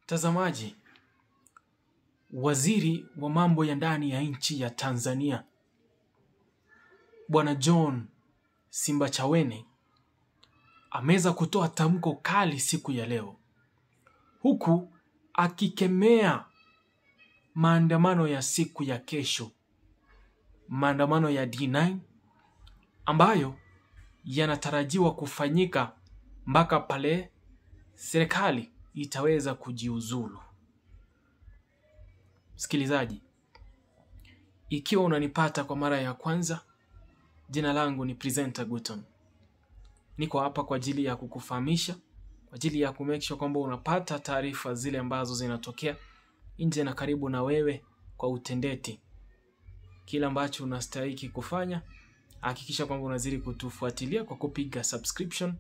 Mtazamaji, waziri wa mambo ya ndani ya nchi ya Tanzania Bwana John Simbachawene ameweza kutoa tamko kali siku ya leo, huku akikemea maandamano ya siku ya kesho, maandamano ya D9 ambayo yanatarajiwa kufanyika mpaka pale serikali itaweza kujiuzulu. Msikilizaji, ikiwa unanipata kwa mara ya kwanza, jina langu ni Presenter Guton. Niko hapa kwa ajili ya kukufahamisha, kwa ajili ya kumake sure kwamba unapata taarifa zile ambazo zinatokea nje na karibu na wewe kwa utendeti. Kila ambacho unastahili kufanya, hakikisha kwamba unazidi kutufuatilia kwa kupiga subscription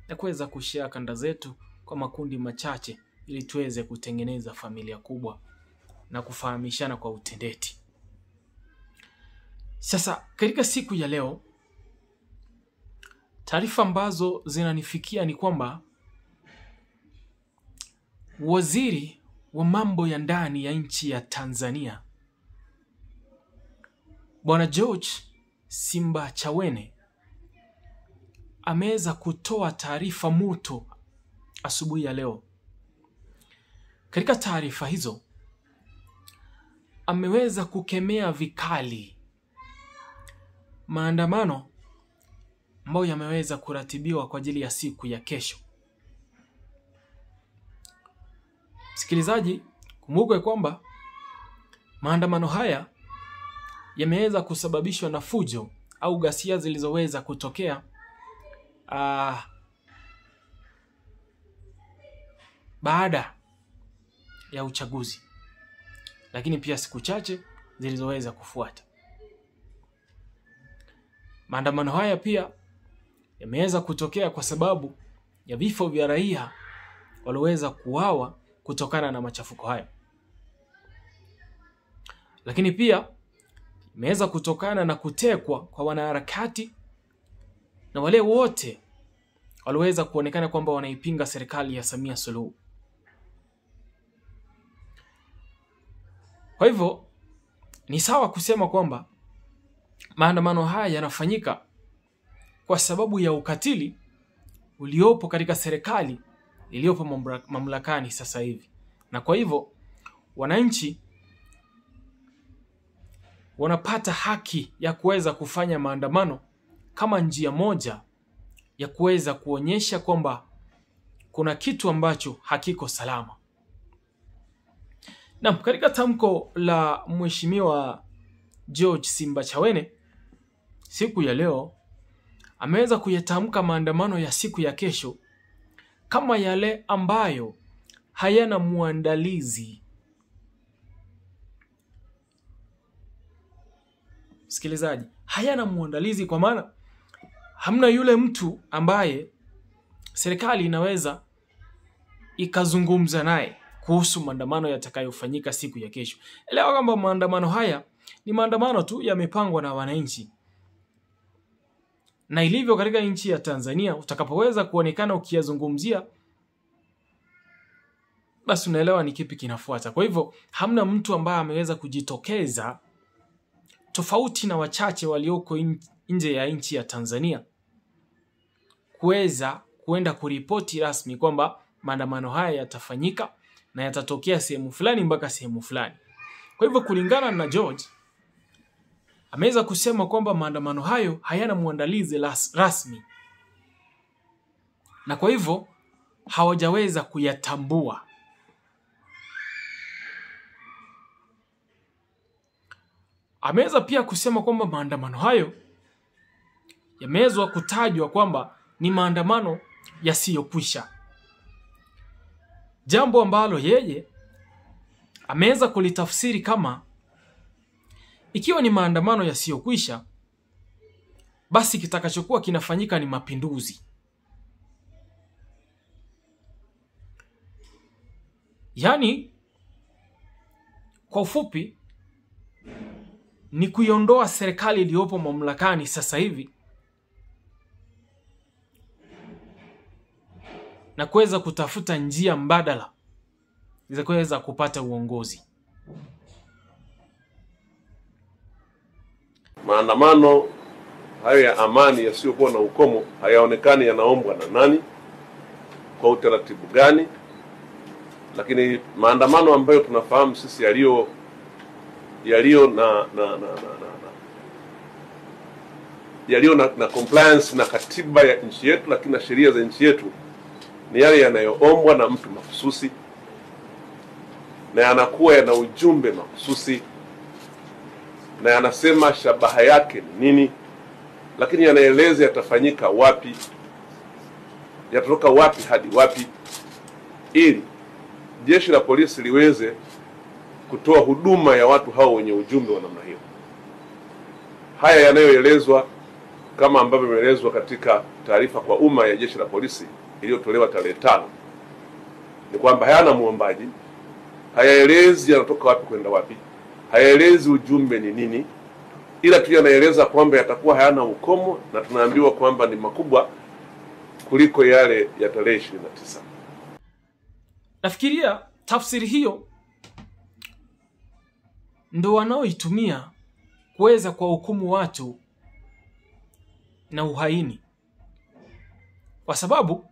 na kuweza kushare kanda zetu kwa makundi machache ili tuweze kutengeneza familia kubwa na kufahamishana kwa utendeti. Sasa katika siku ya leo, taarifa ambazo zinanifikia ni kwamba waziri wa mambo ya ndani ya nchi ya Tanzania Bwana George Simbachawene ameweza kutoa taarifa moto asubuhi ya leo. Katika taarifa hizo ameweza kukemea vikali maandamano ambayo yameweza kuratibiwa kwa ajili ya siku ya kesho. Msikilizaji, kumbuka kwamba maandamano haya yameweza kusababishwa na fujo au ghasia zilizoweza kutokea baada ya uchaguzi, lakini pia siku chache zilizoweza kufuata. Maandamano haya pia yameweza kutokea kwa sababu ya vifo vya raia walioweza kuuawa kutokana na machafuko haya, lakini pia imeweza kutokana na kutekwa kwa wanaharakati na wale wote walioweza kuonekana kwamba wanaipinga serikali ya Samia Suluhu. Kwa hivyo ni sawa kusema kwamba maandamano haya yanafanyika kwa sababu ya ukatili uliopo katika serikali iliyopo mamlakani sasa hivi. Na kwa hivyo wananchi wanapata haki ya kuweza kufanya maandamano kama njia moja ya kuweza kuonyesha kwamba kuna kitu ambacho hakiko salama. Na katika tamko la Mheshimiwa George Simbachawene siku ya leo ameweza kuyatamka maandamano ya siku ya kesho kama yale ambayo hayana muandalizi. Msikilizaji, hayana muandalizi kwa maana hamna yule mtu ambaye serikali inaweza ikazungumza naye kuhusu maandamano yatakayofanyika siku ya kesho. Elewa kwamba maandamano haya ni maandamano tu yamepangwa na wananchi. Na ilivyo katika nchi ya Tanzania, utakapoweza kuonekana ukiyazungumzia, basi unaelewa ni kipi kinafuata. Kwa hivyo hamna mtu ambaye ameweza kujitokeza, tofauti na wachache walioko nje ya nchi ya Tanzania, kuweza kuenda kuripoti rasmi kwamba maandamano haya yatafanyika na yatatokea sehemu fulani mpaka sehemu fulani. Kwa hivyo kulingana na George, ameweza kusema kwamba maandamano hayo hayana muandalizi rasmi, na kwa hivyo hawajaweza kuyatambua. Ameweza pia kusema kwamba maandamano hayo yameweza kutajwa kwamba ni maandamano yasiyokwisha, jambo ambalo yeye ameweza kulitafsiri kama ikiwa ni maandamano yasiyokwisha, basi kitakachokuwa kinafanyika ni mapinduzi. Yaani kwa ufupi ni kuiondoa serikali iliyopo mamlakani sasa hivi na kuweza kutafuta njia mbadala za kuweza kupata uongozi. Maandamano hayo ya amani yasiyokuwa na ukomo hayaonekani yanaombwa na nani, kwa utaratibu gani, lakini maandamano ambayo tunafahamu sisi yaliyo na compliance na katiba ya nchi yetu, lakini na sheria za nchi yetu, ni yale yanayoombwa na mtu mahususi na yanakuwa yana ujumbe mahususi na yanasema shabaha yake ni nini, lakini yanaeleza yatafanyika wapi, yatatoka wapi hadi wapi, ili jeshi la polisi liweze kutoa huduma ya watu hao wenye ujumbe wa namna hiyo. Haya yanayoelezwa kama ambavyo imeelezwa katika taarifa kwa umma ya jeshi la polisi iliyotolewa tarehe 5 ni kwamba hayana muombaji, hayaelezi yanatoka wapi kwenda wapi, hayaelezi ujumbe ni nini, ila tu yanaeleza kwamba yatakuwa hayana ukomo, na tunaambiwa kwamba ni makubwa kuliko yale ya tarehe 29. Nafikiria tafsiri hiyo ndo wanaoitumia kuweza kwa hukumu watu na uhaini, kwa sababu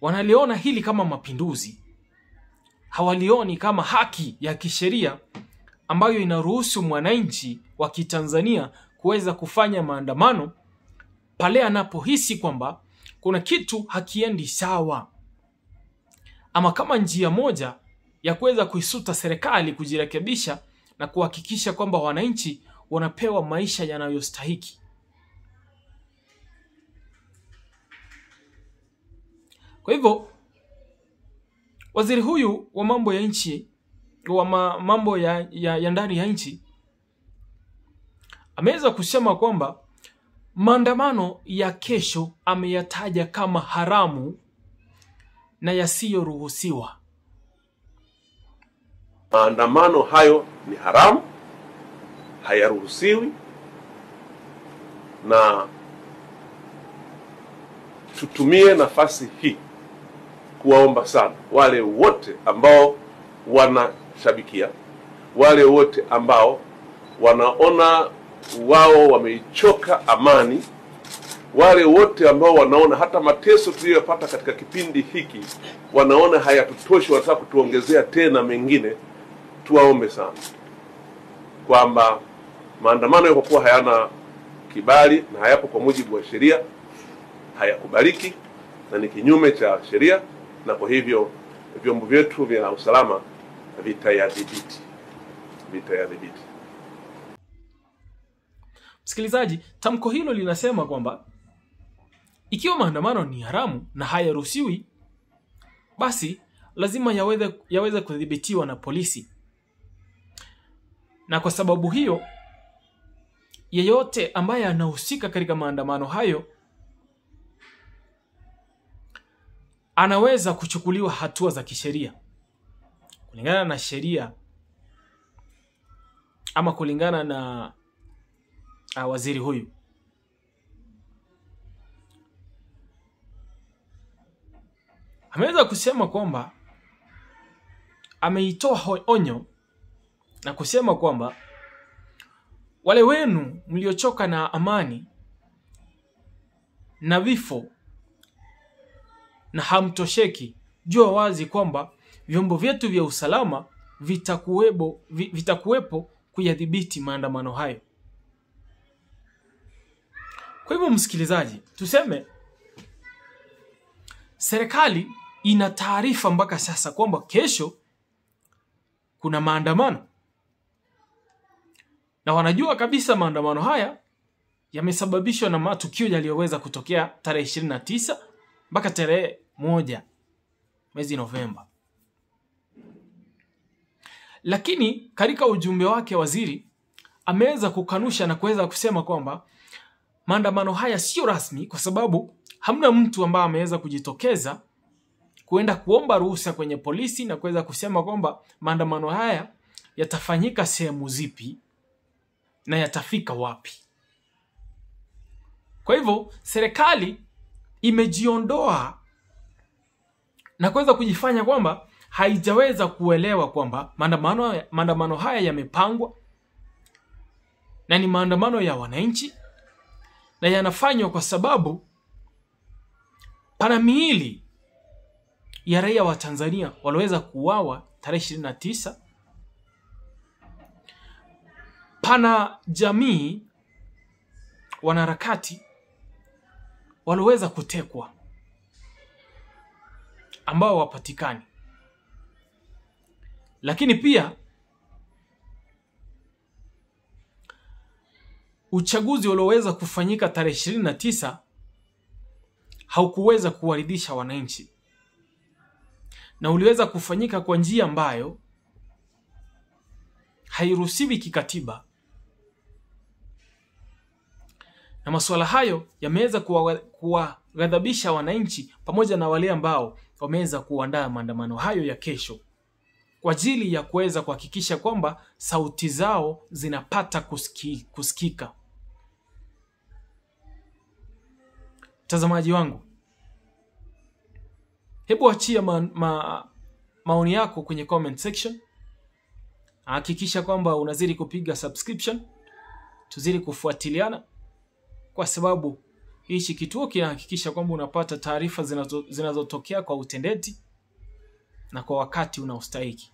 wanaliona hili kama mapinduzi, hawalioni kama haki ya kisheria ambayo inaruhusu mwananchi wa Kitanzania kuweza kufanya maandamano pale anapohisi kwamba kuna kitu hakiendi sawa, ama kama njia moja ya kuweza kuisuta serikali kujirekebisha na kuhakikisha kwamba wananchi wanapewa maisha yanayostahiki. Kwa hivyo waziri huyu wa mambo ya nchi mambo ya ndani ya nchi ameweza kusema kwamba maandamano ya kesho ameyataja kama haramu na yasiyoruhusiwa. Maandamano hayo ni haramu, hayaruhusiwi, na tutumie nafasi hii kuwaomba sana wale wote ambao wanashabikia, wale wote ambao wanaona wao wameichoka amani, wale wote ambao wanaona hata mateso tuliyopata katika kipindi hiki wanaona hayatutoshi, wanataka kutuongezea tena mengine, tuwaombe sana kwamba maandamano kwa kuwa hayana kibali na hayapo kwa mujibu wa sheria, hayakubaliki na ni kinyume cha sheria, na kwa hivyo vyombo vyetu vya usalama vitayadhibiti. Msikilizaji, tamko hilo linasema kwamba ikiwa maandamano ni haramu na hayaruhusiwi, basi lazima yaweze kudhibitiwa na polisi. Na kwa sababu hiyo, yeyote ambaye anahusika katika maandamano hayo anaweza kuchukuliwa hatua za kisheria kulingana na sheria, ama kulingana na waziri huyu. Ameweza kusema kwamba ameitoa onyo na kusema kwamba wale wenu mliochoka na amani na vifo na hamtosheki, jua wazi kwamba vyombo vyetu vya usalama vitakuwepo kuyadhibiti maandamano hayo. Kwa hivyo msikilizaji, tuseme serikali ina taarifa mpaka sasa kwamba kesho kuna maandamano, na wanajua kabisa maandamano haya yamesababishwa na matukio yaliyoweza kutokea tarehe 29 mpaka tarehe 1 mwezi Novemba. Lakini katika ujumbe wake waziri ameweza kukanusha na kuweza kusema kwamba maandamano haya sio rasmi, kwa sababu hamna mtu ambaye ameweza kujitokeza kuenda kuomba ruhusa kwenye polisi na kuweza kusema kwamba maandamano haya yatafanyika sehemu zipi na yatafika wapi. Kwa hivyo serikali imejiondoa na kuweza kujifanya kwamba haijaweza kuelewa kwamba maandamano haya yamepangwa na ni maandamano ya wananchi na yanafanywa kwa sababu pana miili ya raia wa Tanzania waliweza kuuawa tarehe 29. Pana jamii, wanaharakati waliweza kutekwa ambao wapatikani. Lakini pia uchaguzi ulioweza kufanyika tarehe 29 haukuweza kuwaridhisha wananchi, na uliweza kufanyika kwa njia ambayo hairuhusiwi kikatiba, na masuala hayo yameweza kuwaghadhabisha wananchi pamoja na wale ambao wameweza kuandaa maandamano hayo ya kesho kwa ajili ya kuweza kuhakikisha kwamba sauti zao zinapata kusikika. Mtazamaji wangu, hebu achia maoni yako kwenye comment section. Hakikisha kwamba unazidi kupiga subscription, tuzidi kufuatiliana, kwa sababu hichi kituo kinahakikisha kwamba unapata taarifa zinazotokea kwa utendeti na kwa wakati unaostahili.